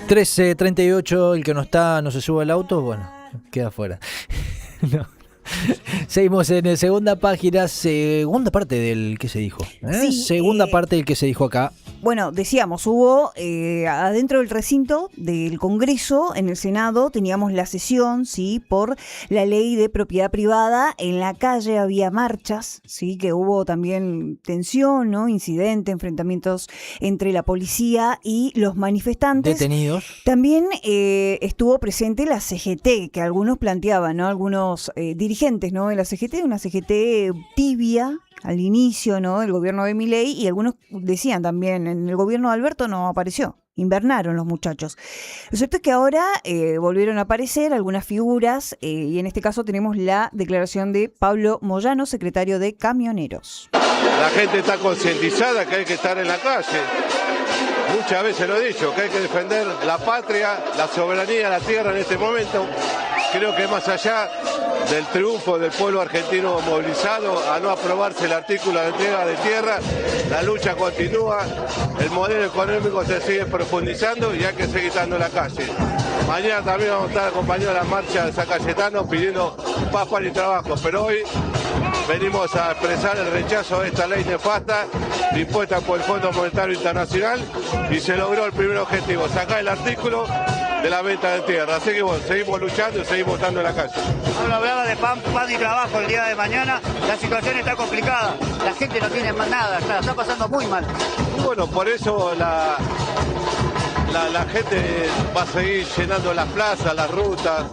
13:38, el que no se sube al auto, bueno, queda fuera. No. Seguimos en segunda página, segunda parte del que se dijo. Sí, segunda parte del que se dijo acá. Bueno, decíamos, hubo adentro del recinto del Congreso, en el Senado, teníamos la sesión, sí, por la ley de propiedad privada. En la calle había marchas, sí, que hubo también tensión, ¿no? Incidente, enfrentamientos entre la policía y los manifestantes. Detenidos. También estuvo presente la CGT, que algunos planteaban, ¿no? Algunos dirigentes, ¿no? De la CGT, una CGT tibia al inicio, ¿no? Del gobierno de Milei, y algunos decían también, en el gobierno de Alberto no apareció. Invernaron los muchachos. Lo cierto es que ahora volvieron a aparecer algunas figuras y en este caso tenemos la declaración de Pablo Moyano, secretario de Camioneros. La gente está concientizada que hay que estar en la calle. Muchas veces lo he dicho, que hay que defender la patria, la soberanía, la tierra en este momento. Creo que más allá del triunfo del pueblo argentino movilizado a no aprobarse el artículo de entrega de tierra, la lucha continúa, el modelo económico se sigue profundizando y hay que seguir estando en la calle. Mañana también vamos a estar acompañando la marcha de San Cayetano pidiendo paz, pan y trabajo, pero hoy venimos a expresar el rechazo a esta ley nefasta impuesta por el Fondo Monetario Internacional y se logró el primer objetivo, sacar el artículo de la venta de tierra. Así que bueno, seguimos luchando y seguimos estando en la calle. Hablaba de pan y trabajo el día de mañana. La situación está complicada. La gente no tiene más nada, está pasando muy mal. Y bueno, por eso la gente va a seguir llenando las plazas, las rutas,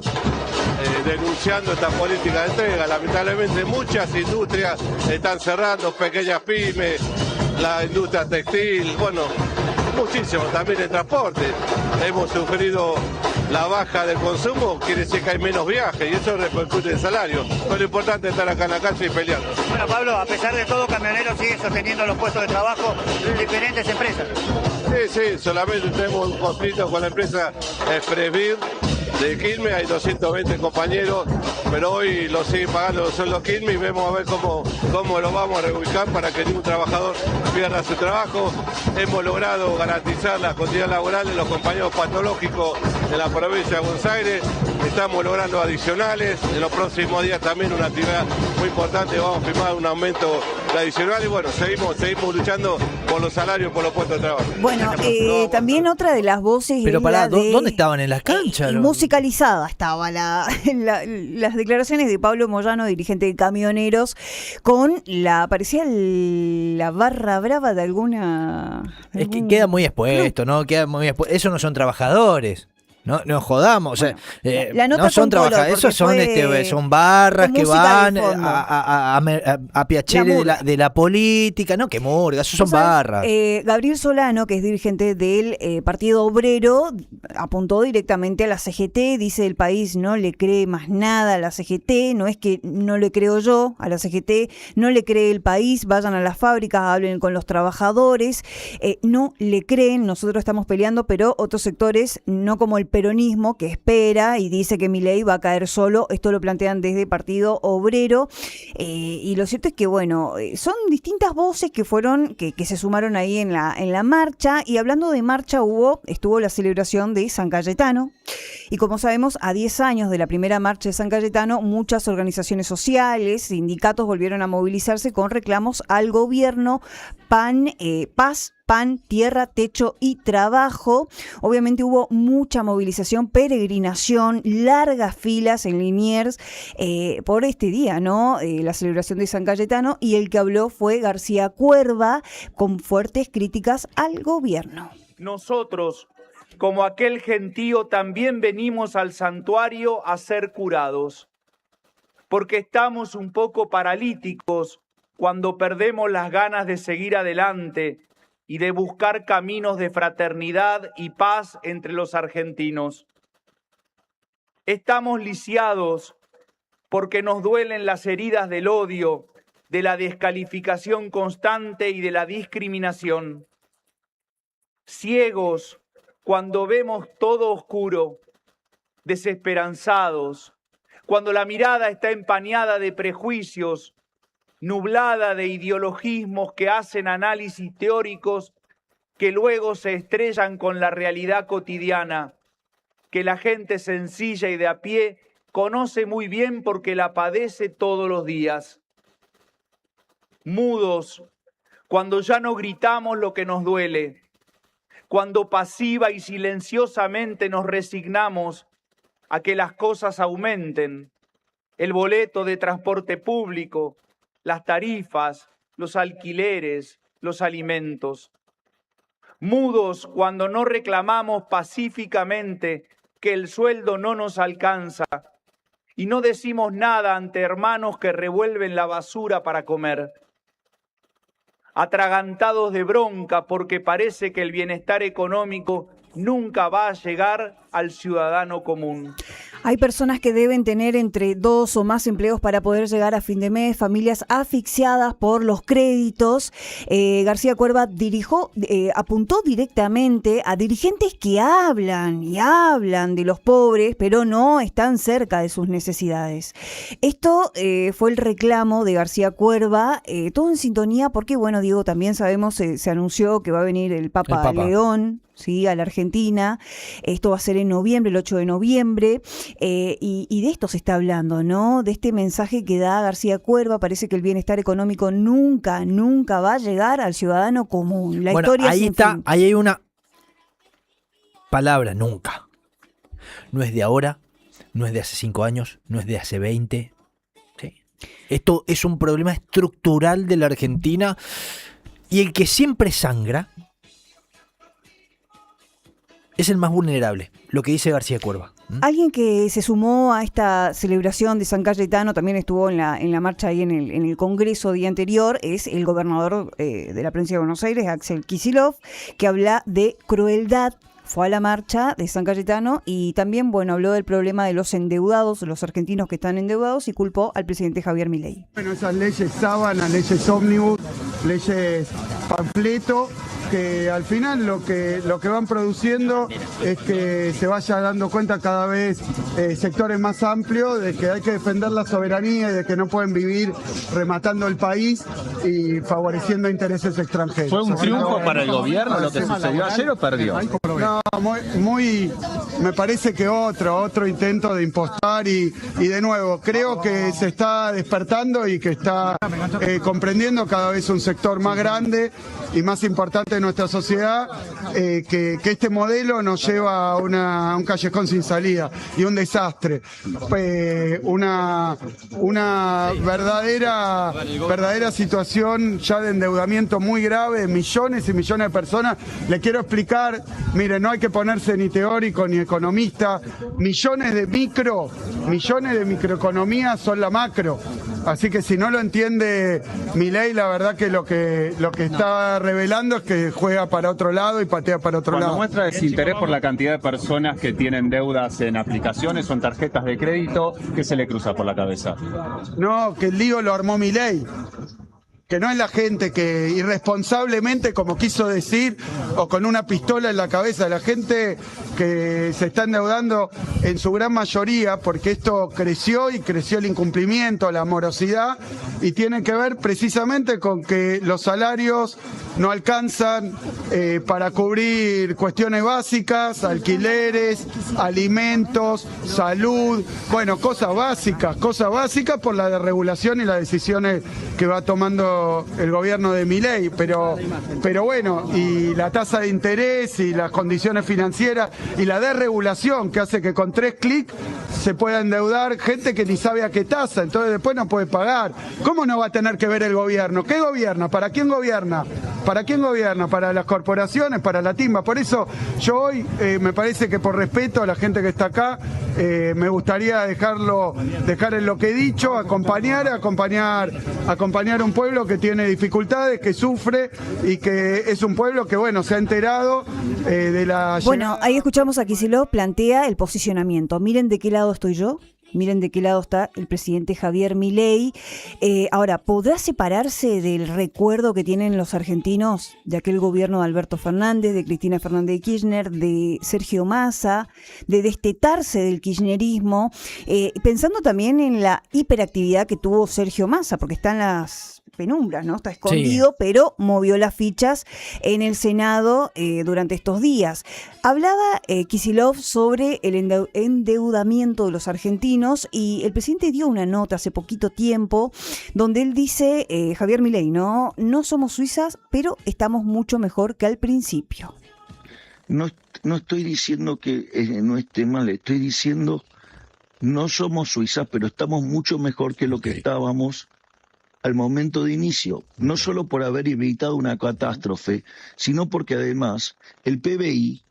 denunciando esta política de entrega. Lamentablemente muchas industrias están cerrando, pequeñas pymes, la industria textil, bueno, muchísimo, también el transporte. Hemos sufrido la baja del consumo, quiere decir que hay menos viajes y eso repercute en el salario. Pero lo importante es estar acá en la calle y peleando. Bueno, Pablo, a pesar de todo, Camioneros sigue sosteniendo los puestos de trabajo de diferentes empresas. Sí, solamente tenemos un conflicto con la empresa Expresvir de Quilmes, hay 220 compañeros, pero hoy lo siguen pagando los sueldos Quilmes y vemos a ver cómo lo vamos a reubicar para que ningún trabajador pierda su trabajo. Hemos logrado garantizar las condiciones laborales de los compañeros patológicos de la provincia de Buenos Aires, estamos logrando adicionales, en los próximos días también una actividad muy importante, vamos a firmar un aumento adicional y bueno, seguimos luchando por los salarios, por los puestos de trabajo. Bueno, también otra de las voces. Pero pará, ¿dónde estaban? ¿En las canchas? Musicalizada estaba las declaraciones de Pablo Moyano, dirigente de Camioneros, con parecía la barra brava de alguna. Es que queda muy expuesto, ¿no? Queda muy expuesto. Esos no son trabajadores. No jodamos, o sea, la nota no son trabajadores, esos son barras que van a piacere de la política, no que murga, esos son barras. Gabriel Solano, que es dirigente del Partido Obrero, apuntó directamente a la CGT, dice el país no le cree más nada a la CGT, no es que no le creo yo a la CGT, no le cree el país, vayan a las fábricas, hablen con los trabajadores, no le creen, nosotros estamos peleando, pero otros sectores, no como el peronismo, que espera y dice que Milei va a caer solo. Esto lo plantean desde Partido Obrero y lo cierto es que bueno, son distintas voces que se sumaron ahí en la marcha. Y hablando de marcha, estuvo la celebración de San Cayetano y como sabemos, a 10 años de la primera marcha de San Cayetano, muchas organizaciones sociales, sindicatos volvieron a movilizarse con reclamos al gobierno, paz, pan, tierra, techo y trabajo. Obviamente hubo mucha movilización, peregrinación, largas filas en Liniers por este día, ¿no? La celebración de San Cayetano, y el que habló fue García Cuerva con fuertes críticas al gobierno. Nosotros, como aquel gentío, también venimos al santuario a ser curados, porque estamos un poco paralíticos cuando perdemos las ganas de seguir adelante y de buscar caminos de fraternidad y paz entre los argentinos. Estamos lisiados porque nos duelen las heridas del odio, de la descalificación constante y de la discriminación. Ciegos cuando vemos todo oscuro, desesperanzados, cuando la mirada está empañada de prejuicios, nublada de ideologismos que hacen análisis teóricos que luego se estrellan con la realidad cotidiana, que la gente sencilla y de a pie conoce muy bien porque la padece todos los días. Mudos, cuando ya no gritamos lo que nos duele, cuando pasiva y silenciosamente nos resignamos a que las cosas aumenten, el boleto de transporte público, las tarifas, los alquileres, los alimentos. Mudos cuando no reclamamos pacíficamente que el sueldo no nos alcanza y no decimos nada ante hermanos que revuelven la basura para comer. Atragantados de bronca porque parece que el bienestar económico nunca va a llegar al ciudadano común. Hay personas que deben tener entre 2 o más empleos para poder llegar a fin de mes, familias asfixiadas por los créditos. García Cuerva apuntó directamente a dirigentes que hablan y hablan de los pobres, pero no están cerca de sus necesidades. Esto fue el reclamo de García Cuerva, todo en sintonía porque, bueno, Diego, también sabemos, se anunció que va a venir el Papa León, ¿sí?, a la Argentina. Esto va a ser en noviembre, el 8 de noviembre, y de esto se está hablando, ¿no? De este mensaje que da García Cuerva. Parece que el bienestar económico nunca va a llegar al ciudadano común. La historia ahí está, fin. Ahí hay una palabra, nunca. No es de ahora, no es de hace 5 años, no es de hace 20. ¿Sí? Esto es un problema estructural de la Argentina, y el que siempre sangra es el más vulnerable, lo que dice García Cuerva. Alguien que se sumó a esta celebración de San Cayetano, también estuvo en la marcha ahí en el Congreso día anterior, es el gobernador de la provincia de Buenos Aires, Axel Kicillof, que habla de crueldad. Fue a la marcha de San Cayetano y también, bueno, habló del problema de los endeudados, los argentinos que están endeudados, y culpó al presidente Javier Milei. Bueno, esas leyes sábana, leyes ómnibus, leyes panfleto, que al final lo que van produciendo es que se vaya dando cuenta cada vez sectores más amplios de que hay que defender la soberanía y de que no pueden vivir rematando el país y favoreciendo intereses extranjeros. ¿Fue un triunfo para el gobierno lo que sucedió ayer o perdió? No, me parece que otro intento de impostar y de nuevo, creo que se está despertando y que está comprendiendo cada vez un sector más grande y más importante de nuestra sociedad, que este modelo nos lleva a un callejón sin salida y un desastre. Una verdadera situación ya de endeudamiento muy grave de millones y millones de personas. Le quiero explicar, miren, no hay que ponerse ni teórico ni economista, millones de microeconomías son la macro. Así que si no lo entiende Milei, la verdad que lo que está revelando es que juega para otro lado y patea para otro lado. Cuando muestra desinterés por la cantidad de personas que tienen deudas en aplicaciones o en tarjetas de crédito, ¿qué se le cruza por la cabeza? No, que el lío lo armó Milei. Que no es la gente que irresponsablemente, como quiso decir, o con una pistola en la cabeza, la gente que se está endeudando en su gran mayoría, porque esto creció y creció el incumplimiento, la morosidad, y tiene que ver precisamente con que los salarios no alcanzan para cubrir cuestiones básicas, alquileres, alimentos, salud, bueno, cosas básicas por la desregulación y las decisiones que va tomando el gobierno de Milei, pero bueno, y la tasa de interés y las condiciones financieras y la desregulación que hace que con 3 clics se pueda endeudar gente que ni sabe a qué tasa, entonces después no puede pagar. ¿Cómo no va a tener que ver el gobierno? ¿Qué gobierna? ¿Para quién gobierna? ¿Para quién gobierna? Para las corporaciones, para la timba. Por eso yo hoy me parece que por respeto a la gente que está acá, me gustaría dejar en lo que he dicho, acompañar a un pueblo que tiene dificultades, que sufre y que es un pueblo que, bueno, se ha enterado de la... Bueno, ahí escuchamos a Kicillof, plantea el posicionamiento. Miren de qué lado estoy yo. Miren de qué lado está el presidente Javier Milei. Ahora, ¿podrá separarse del recuerdo que tienen los argentinos de aquel gobierno de Alberto Fernández, de Cristina Fernández de Kirchner, de Sergio Massa, de destetarse del kirchnerismo? Pensando también en la hiperactividad que tuvo Sergio Massa, porque están penumbras, ¿no? Está escondido, pero movió las fichas en el Senado durante estos días. Hablaba Kicillof sobre el endeudamiento de los argentinos y el presidente dio una nota hace poquito tiempo donde él dice, Javier Milei, no somos Suizas, pero estamos mucho mejor que al principio. No estoy diciendo que no esté mal, estoy diciendo no somos Suiza, pero estamos mucho mejor que lo que estábamos al momento de inicio. No solo por haber evitado una catástrofe, sino porque además el PBI,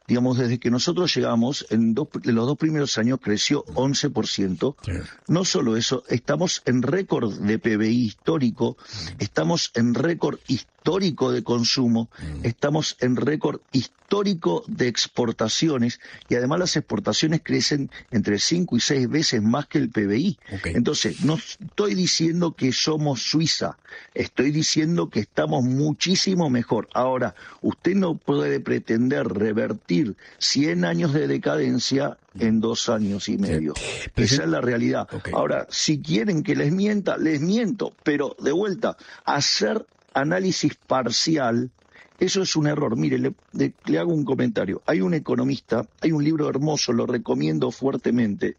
digamos, desde que nosotros llegamos, en los 2 primeros años creció 11%. Sí. No solo eso, estamos en récord de PBI histórico, estamos en récord histórico de consumo, estamos en récord histórico de exportaciones y además las exportaciones crecen entre 5 y 6 veces más que el PBI. Okay. Entonces, no estoy diciendo que somos Suiza, estoy diciendo que estamos muchísimo mejor. Ahora, usted no puede pretender revertir 100 años de decadencia en 2 años y medio. Sí. Esa es la realidad. Okay. Ahora, si quieren que les mienta, les miento, pero de vuelta, hacer análisis parcial, eso es un error. Mire, le hago un comentario. Hay un economista, hay un libro hermoso, lo recomiendo fuertemente,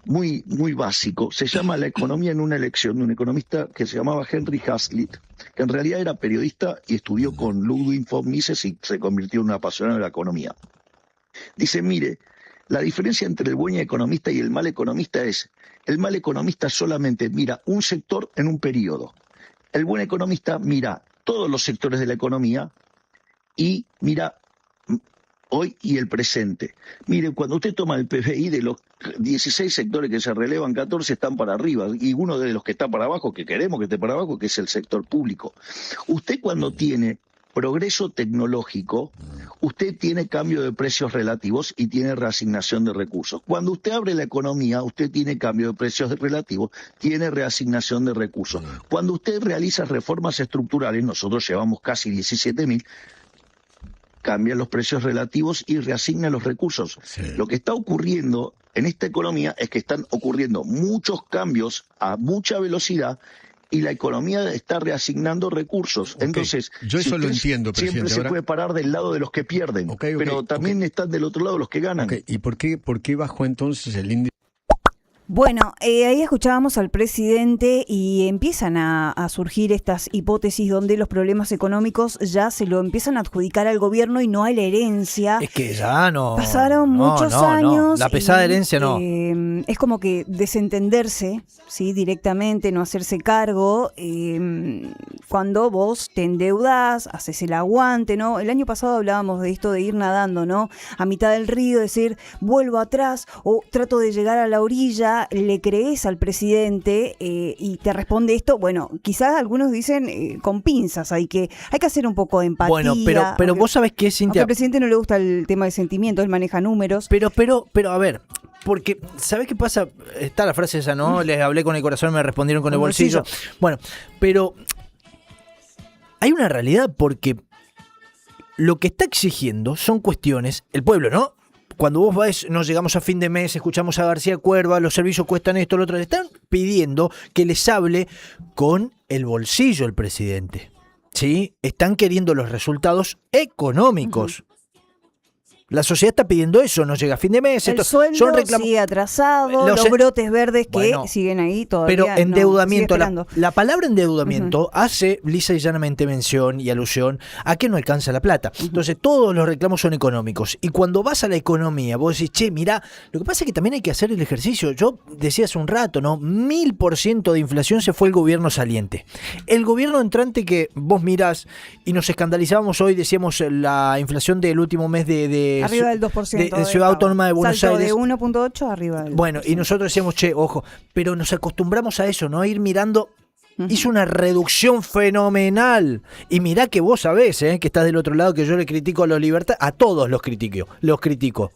muy, muy básico. Se llama La economía en una elección, de un economista que se llamaba Henry Hazlitt, que en realidad era periodista y estudió con Ludwig von Mises y se convirtió en un apasionado de la economía. Dice, mire, la diferencia entre el buen economista y el mal economista es, el mal economista solamente mira un sector en un periodo. El buen economista mira todos los sectores de la economía y mira hoy y el presente. Mire, cuando usted toma el PBI, de los 16 sectores que se relevan, 14 están para arriba y uno de los que está para abajo, que queremos que esté para abajo, que es el sector público. Usted cuando tiene progreso tecnológico, usted tiene cambio de precios relativos y tiene reasignación de recursos. Cuando usted abre la economía, usted tiene cambio de precios relativos, tiene reasignación de recursos. Cuando usted realiza reformas estructurales, nosotros llevamos casi 17.000, cambian los precios relativos y reasignan los recursos. Sí. Lo que está ocurriendo en esta economía es que están ocurriendo muchos cambios a mucha velocidad y la economía está reasignando recursos. Okay. Entonces, yo eso lo entiendo, presidente. Siempre se puede parar del lado de los que pierden, pero también están del otro lado los que ganan. ¿Y por qué bajó entonces el índice? Bueno, ahí escuchábamos al presidente y empiezan a surgir estas hipótesis donde los problemas económicos ya se lo empiezan a adjudicar al gobierno y no a la herencia. Es que ya no. Pasaron muchos años. La pesada herencia no. Es como que desentenderse, ¿sí? Directamente, no hacerse cargo. Cuando vos te endeudás, haces el aguante, ¿no? El año pasado hablábamos de esto de ir nadando, ¿no? A mitad del río, decir, vuelvo atrás o trato de llegar a la orilla. Le crees al presidente y te responde esto, bueno, quizás algunos dicen con pinzas, hay que hacer un poco de empatía. Bueno, pero vos sabés que, Cintia, al presidente no le gusta el tema de sentimientos, él maneja números. Pero a ver, porque ¿sabés qué pasa? Está la frase esa, ¿no? Les hablé con el corazón, me respondieron con el bolsillo. Bueno, pero hay una realidad porque lo que está exigiendo son cuestiones, el pueblo, ¿no? Cuando vos ves, nos llegamos a fin de mes, escuchamos a García Cuerva, los servicios cuestan esto, lo otro, le están pidiendo que les hable con el bolsillo el presidente, ¿sí? Están queriendo los resultados económicos. La sociedad está pidiendo eso, no llega a fin de mes. El sueldo sigue atrasado, los brotes verdes que siguen ahí todavía. Pero endeudamiento, la palabra endeudamiento hace lisa y llanamente mención y alusión a que no alcanza la plata. Entonces todos los reclamos son económicos. Y cuando vas a la economía, vos decís, che, mirá, lo que pasa es que también hay que hacer el ejercicio. Yo decía hace un rato, ¿no? 1000% de inflación se fue el gobierno saliente. El gobierno entrante que vos mirás y nos escandalizábamos hoy, decíamos la inflación del último mes de arriba del 2%. De Ciudad Autónoma de Buenos Aires. De 1.8 arriba del 2%. Bueno, y nosotros decíamos, che, ojo, pero nos acostumbramos a eso, ¿no? A ir mirando. Hizo una reducción fenomenal. Y mirá que vos sabés, que estás del otro lado, que yo le critico a los libertarios. A todos los critico.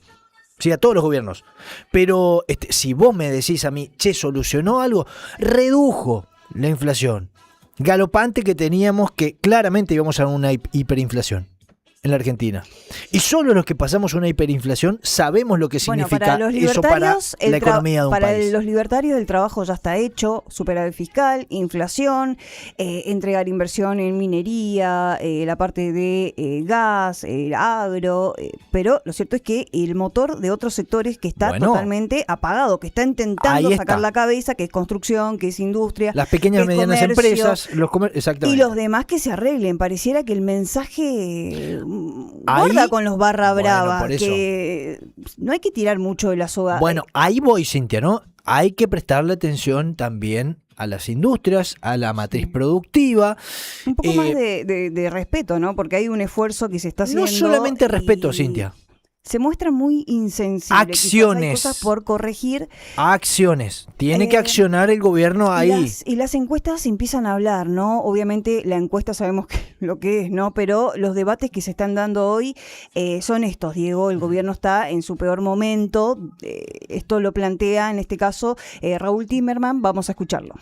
Sí, a todos los gobiernos. Pero si vos me decís a mí, che, ¿solucionó algo? Redujo la inflación galopante que teníamos, que claramente íbamos a una hiperinflación. en la Argentina. Y solo los que pasamos una hiperinflación sabemos lo que significa para los eso para libertarios, la economía de un para país. los libertarios el trabajo ya está hecho, superávit fiscal, inflación, entregar inversión en minería, la parte de gas, el agro, pero lo cierto es que el motor de otros sectores que está totalmente apagado, que está intentando sacar la cabeza, que es construcción, que es industria, las pequeñas y medianas comercio, empresas, exactamente. Y los demás que se arreglen. Pareciera que el mensaje guarda con los barra brava, por eso. que no hay que tirar mucho de la soga. Bueno, ahí voy, Cintia, ¿no? Hay que prestarle atención también a las industrias, a la matriz productiva. Un poco más de respeto, ¿no? Porque hay un esfuerzo que se está haciendo. No solamente respeto, Cintia. Se muestra muy insensible. Acciones. Hay cosas por corregir. Acciones. Tiene que accionar el gobierno ahí. Y las encuestas empiezan a hablar, ¿no? Obviamente la encuesta sabemos lo que es, ¿no? Pero los debates que se están dando hoy son estos, Diego. El gobierno está en su peor momento. Esto lo plantea, en este caso, Raúl Timerman. Vamos a escucharlo.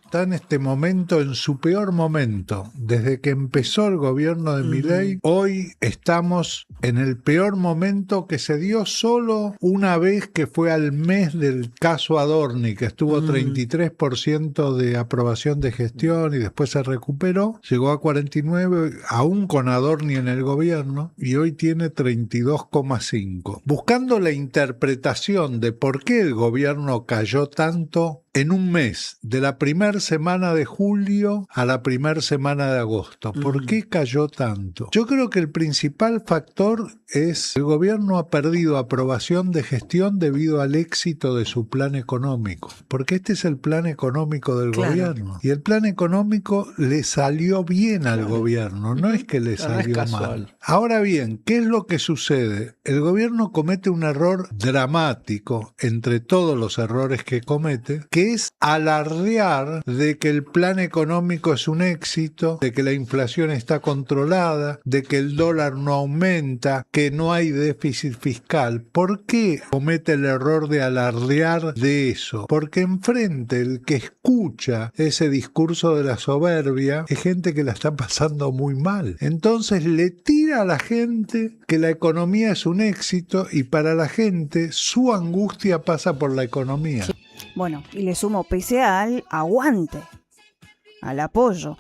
Está en este momento, en su peor momento. Desde que empezó el gobierno de Milei, hoy estamos en el peor momento que se dio solo una vez, que fue al mes del caso Adorni, que estuvo 33% de aprobación de gestión y después se recuperó, llegó a 49%, aún con Adorni en el gobierno, y hoy tiene 32,5%. Buscando la interpretación de por qué el gobierno cayó tanto en un mes, de la primera semana de julio a la primera semana de agosto. ¿Por qué cayó tanto? Yo creo que el principal factor es el gobierno ha perdido aprobación de gestión debido al éxito de su plan económico. Porque este es el plan económico del gobierno. Y el plan económico le salió bien al gobierno, no es que le salió mal. Ahora bien, ¿qué es lo que sucede? El gobierno comete un error dramático entre todos los errores que comete, que es alardear de que el plan económico es un éxito, de que la inflación está controlada, de que el dólar no aumenta, que no hay déficit fiscal. ¿Por qué comete el error de alardear de eso? Porque enfrente el que escucha ese discurso de la soberbia es gente que la está pasando muy mal. Entonces le tira a la gente que la economía es un éxito y para la gente su angustia pasa por la economía. Bueno, y le sumo pese al aguante, al apoyo.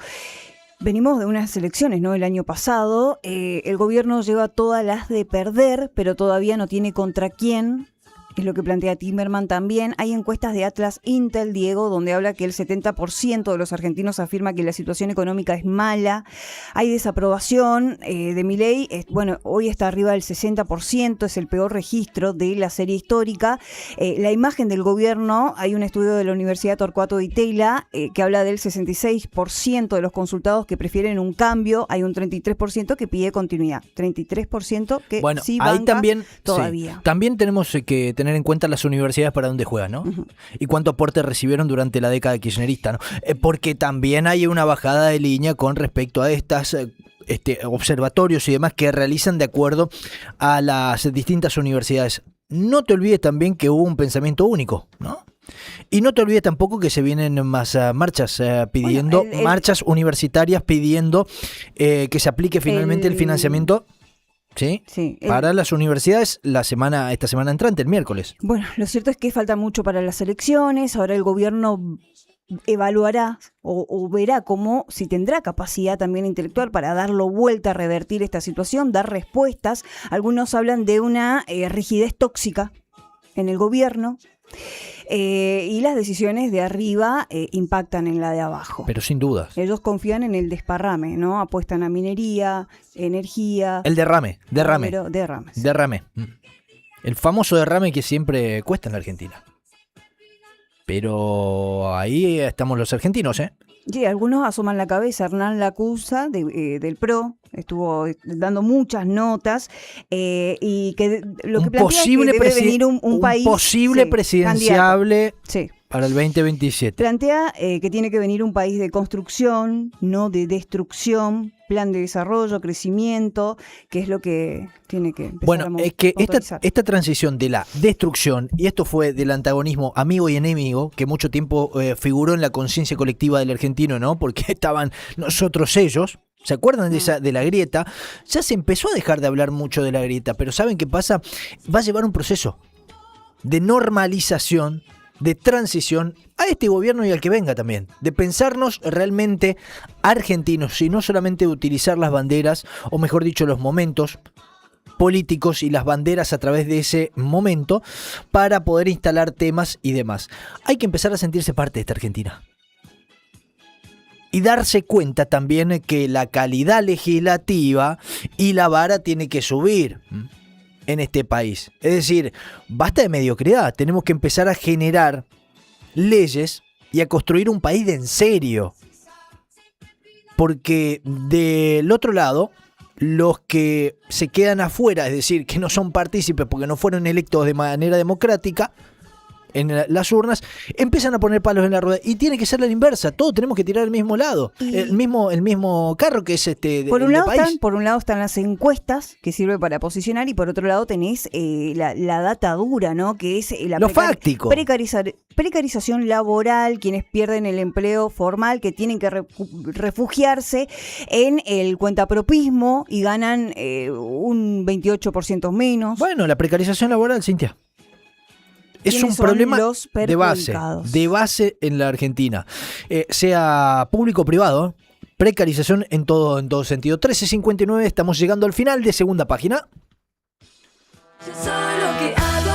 Venimos de unas elecciones, ¿no? El año pasado, el gobierno lleva todas las de perder, pero todavía no tiene contra quién. Es lo que plantea Timerman también. Hay encuestas de Atlas Intel, Diego, donde habla que el 70% de los argentinos afirma que la situación económica es mala. Hay desaprobación de Milei. Bueno, hoy está arriba del 60%, es el peor registro de la serie histórica. La imagen del gobierno, hay un estudio de la Universidad Torcuato Di Tella que habla del 66% de los consultados que prefieren un cambio. Hay un 33% que pide continuidad. 33% que sí banca ahí también, todavía. Sí, también tenemos que tener en cuenta las universidades para dónde juegan, ¿no? Y cuánto aporte recibieron durante la década kirchnerista, ¿no? Porque también hay una bajada de línea con respecto a estas observatorios y demás que realizan de acuerdo a las distintas universidades. No te olvides también que hubo un pensamiento único, ¿no? Y no te olvides tampoco que se vienen más marchas pidiendo, marchas universitarias pidiendo que se aplique finalmente el financiamiento. Sí, para las universidades esta semana entrante, el miércoles. Bueno, lo cierto es que falta mucho para las elecciones. Ahora el gobierno evaluará o verá cómo, si tendrá capacidad también intelectual para darlo vuelta, a revertir esta situación, dar respuestas. Algunos hablan de una rigidez tóxica en el gobierno. Y las decisiones de arriba impactan en la de abajo. Pero sin dudas. Ellos confían en el desparrame, ¿no? Apuestan a minería, energía. El derrame. Derrame. El famoso derrame que siempre cuesta en la Argentina. Pero ahí estamos los argentinos, ¿eh? Sí, algunos asoman la cabeza. Hernán Lacuza, del PRO, estuvo dando muchas notas y que lo que plantea es que debe venir un país posible presidenciable candidato. Para el 2027. Plantea que tiene que venir un país de construcción, no de destrucción, plan de desarrollo, crecimiento, que es lo que tiene que empezar Bueno, es que esta transición de la destrucción, y esto fue del antagonismo amigo y enemigo, que mucho tiempo figuró en la conciencia colectiva del argentino, ¿no? Porque estaban nosotros ellos, ¿Se acuerdan de la grieta? Ya se empezó a dejar de hablar mucho de la grieta, pero ¿saben qué pasa? Va a llevar un proceso de normalización, de transición a este gobierno y al que venga también, de pensarnos realmente argentinos y no solamente de utilizar las banderas, o mejor dicho, los momentos políticos y las banderas a través de ese momento para poder instalar temas y demás. Hay que empezar a sentirse parte de esta Argentina. Y darse cuenta también que la calidad legislativa y la vara tiene que subir en este país. Es decir, basta de mediocridad. Tenemos que empezar a generar leyes y a construir un país de en serio. Porque del otro lado, los que se quedan afuera, es decir, que no son partícipes porque no fueron electos de manera democrática en las urnas, empiezan a poner palos en la rueda. Y tiene que ser la inversa. Todos tenemos que tirar al mismo lado. El mismo carro que es por un lado país. por un lado están las encuestas, que sirve para posicionar, y por otro lado tenés la data dura, ¿no? Que es lo fáctico. Precarización laboral, quienes pierden el empleo formal, que tienen que refugiarse en el cuentapropismo y ganan un 28% menos. Bueno, la precarización laboral, Cintia, es un problema de base en la Argentina, sea público o privado, precarización en todo sentido. 13:59, estamos llegando al final de Segunda Página. Yo soy lo que hago.